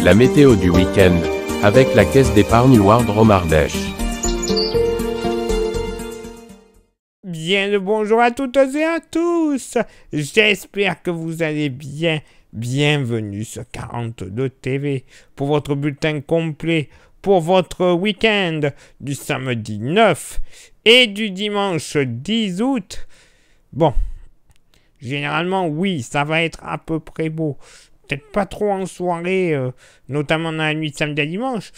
La météo du week-end, avec la caisse d'épargne Wardrom Ardèche. Bien le bonjour à toutes et à tous. J'espère que vous allez bien. Bienvenue sur 42 TV pour votre bulletin complet pour votre week-end du samedi 9 et du dimanche 10 août. Bon, généralement, oui, ça va être à peu près beau. Peut-être pas trop en soirée, notamment dans la nuit de samedi à dimanche.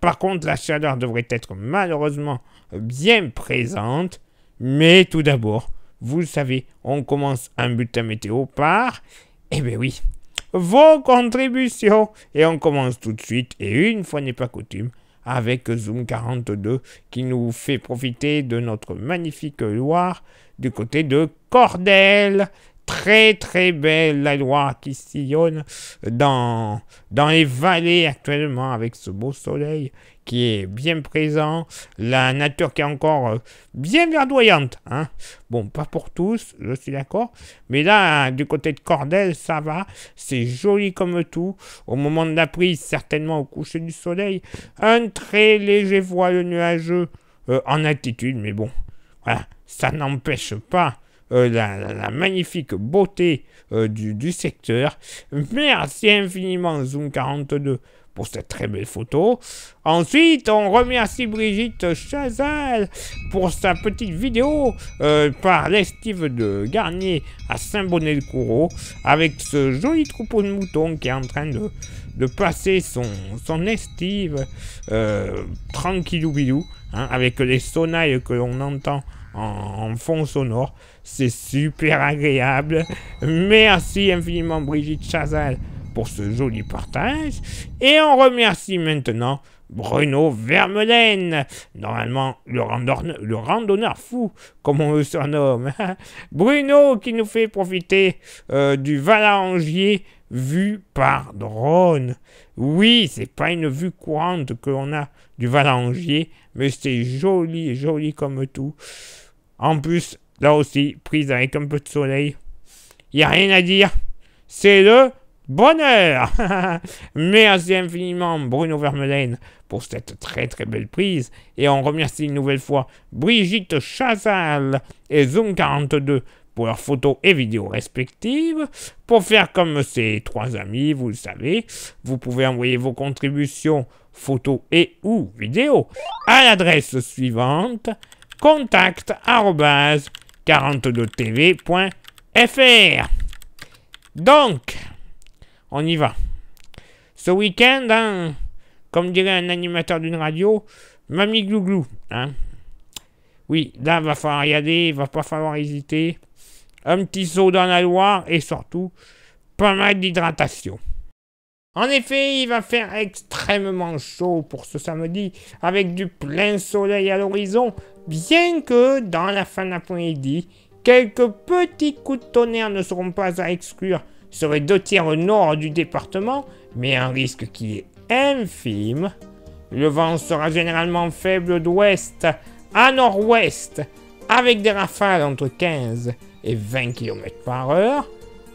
Par contre, la chaleur devrait être malheureusement bien présente. Mais tout d'abord, vous le savez, on commence un bulletin météo par, eh bien oui, vos contributions. Et on commence tout de suite, et une fois n'est pas coutume, avec Zoom 42 qui nous fait profiter de notre magnifique Loire du côté de Cordel. Très très belle la Loire qui sillonne dans les vallées actuellement avec ce beau soleil qui est bien présent, la nature qui est encore bien verdoyante, hein. Bon, pas pour tous, je suis d'accord, mais là, du côté de Cordel, ça va, c'est joli comme tout, au moment de la prise, certainement au coucher du soleil, un très léger voile nuageux en altitude, mais bon, voilà, ça n'empêche pas la magnifique beauté du secteur. Merci infiniment Zoom 42 pour cette très belle photo. Ensuite, on remercie Brigitte Chazal pour sa petite vidéo par l'estive de Garnier à Saint-Bonnet-le-Coureau avec ce joli troupeau de moutons qui est en train de passer son estive tranquillou bilou, hein, avec les sonnailles que l'on entend en fond sonore. C'est super agréable. Merci infiniment Brigitte Chazal pour ce joli partage. Et on remercie maintenant Bruno Vermelaine, normalement le randonneur fou, comme on le surnomme. Bruno qui nous fait profiter du Valangier vu par drone. Oui, c'est pas une vue courante que l'on a du Valangier, mais c'est joli, joli comme tout. En plus, là aussi, prise avec un peu de soleil. Il n'y a rien à dire. C'est le bonheur. Merci infiniment Bruno Vermelaine pour cette très très belle prise. Et on remercie une nouvelle fois Brigitte Chazal et Zoom 42 pour leurs photos et vidéos respectives. Pour faire comme ces trois amis, vous le savez, vous pouvez envoyer vos contributions, photos et ou vidéos à l'adresse suivante: contact@42tv.fr. Donc, on y va. Ce week-end, hein, comme dirait un animateur d'une radio, mamie glouglou, hein. Oui, là, va falloir y aller, il va pas falloir hésiter. Un petit saut dans la Loire et surtout, pas mal d'hydratation. En effet, il va faire extrêmement chaud pour ce samedi, avec du plein soleil à l'horizon, bien que dans la fin d'après-midi, quelques petits coups de tonnerre ne seront pas à exclure sur les 2 tiers au nord du département, mais un risque qui est infime. Le vent sera généralement faible d'ouest à nord-ouest, avec des rafales entre 15 et 20 km/h.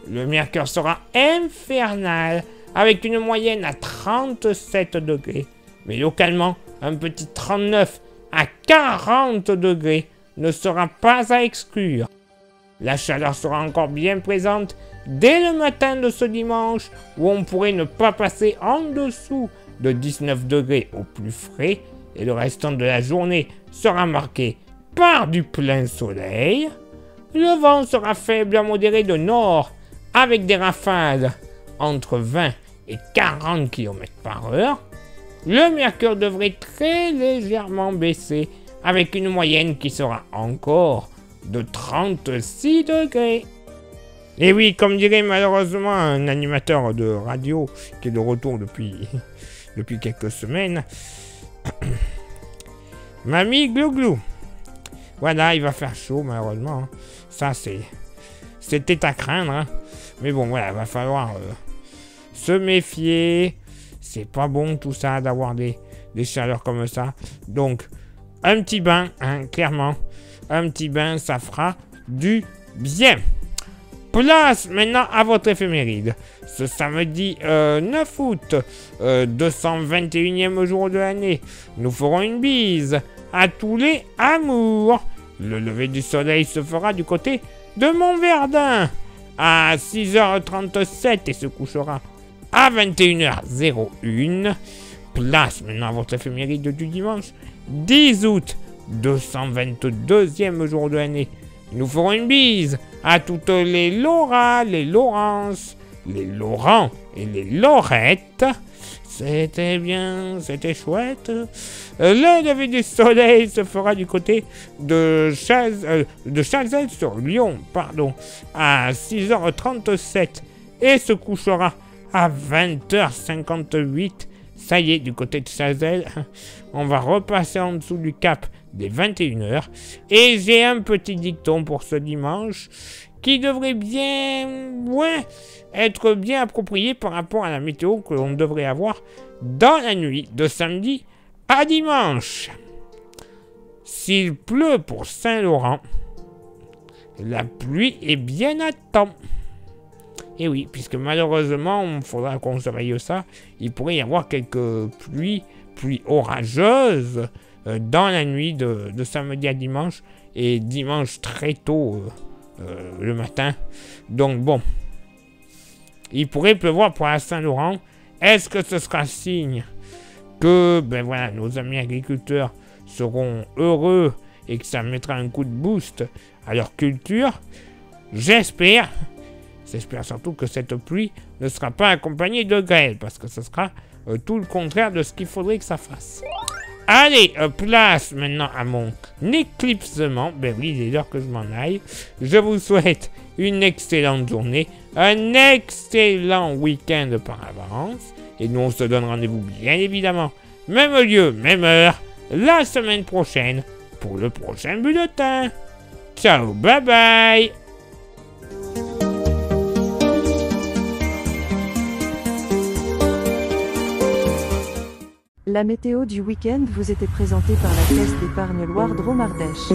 Le mercure sera infernal, avec une moyenne à 37 degrés, mais localement, un petit 39 à 40 degrés ne sera pas à exclure. La chaleur sera encore bien présente dès le matin de ce dimanche, où on pourrait ne pas passer en dessous de 19 degrés au plus frais, et le restant de la journée sera marqué par du plein soleil. Le vent sera faible à modéré de nord, avec des rafales entre 20 et 40 km/h. Le mercure devrait très légèrement baisser, avec une moyenne qui sera encore de 36 degrés. Et oui, comme dirait malheureusement un animateur de radio qui est de retour depuis quelques semaines, mamie glouglou. Voilà, il va faire chaud malheureusement. Ça, c'était à craindre, hein. Mais bon, voilà, va falloir se méfier. C'est pas bon tout ça d'avoir des chaleurs comme ça. Donc, un petit bain, hein, clairement. Un petit bain, ça fera du bien. Place maintenant à votre éphéméride. Ce samedi 9 août, 221e jour de l'année, nous ferons une bise à tous les amours. Le lever du soleil se fera du côté de Montverdun à 6h37 et se couchera à 21h01. Place maintenant à votre éphéméride du dimanche 10 août, 222e jour de l'année. Nous ferons une bise à toutes les Laura, les Laurence, les Laurent et les Laurettes. C'était bien, c'était chouette. Le lever du soleil se fera du côté de Chazelles-sur-Lyon, à 6h37 et se couchera à 20h58. Ça y est, du côté de Chazelles, on va repasser en dessous du cap des 21h. Et j'ai un petit dicton pour ce dimanche qui devrait être bien approprié par rapport à la météo que l'on devrait avoir dans la nuit de samedi à dimanche. S'il pleut pour Saint-Laurent, la pluie est bien à temps. Et oui, puisque malheureusement, il faudra qu'on surveille ça, il pourrait y avoir quelques pluies orageuses dans la nuit de samedi à dimanche et dimanche très tôt le matin. Donc bon, il pourrait pleuvoir pour la Saint-Laurent. Est-ce que ce sera signe que nos amis agriculteurs seront heureux et que ça mettra un coup de boost à leur culture? J'espère surtout que cette pluie ne sera pas accompagnée de grêle, parce que ce sera tout le contraire de ce qu'il faudrait que ça fasse. Allez, place maintenant à mon éclipsement. Ben oui, il est l'heure que je m'en aille. Je vous souhaite une excellente journée, un excellent week-end par avance. Et nous, on se donne rendez-vous, bien évidemment, même lieu, même heure, la semaine prochaine, pour le prochain bulletin. Ciao, bye bye. La météo du week-end vous était présentée par la Caisse d'épargne Loire Drôme Ardèche.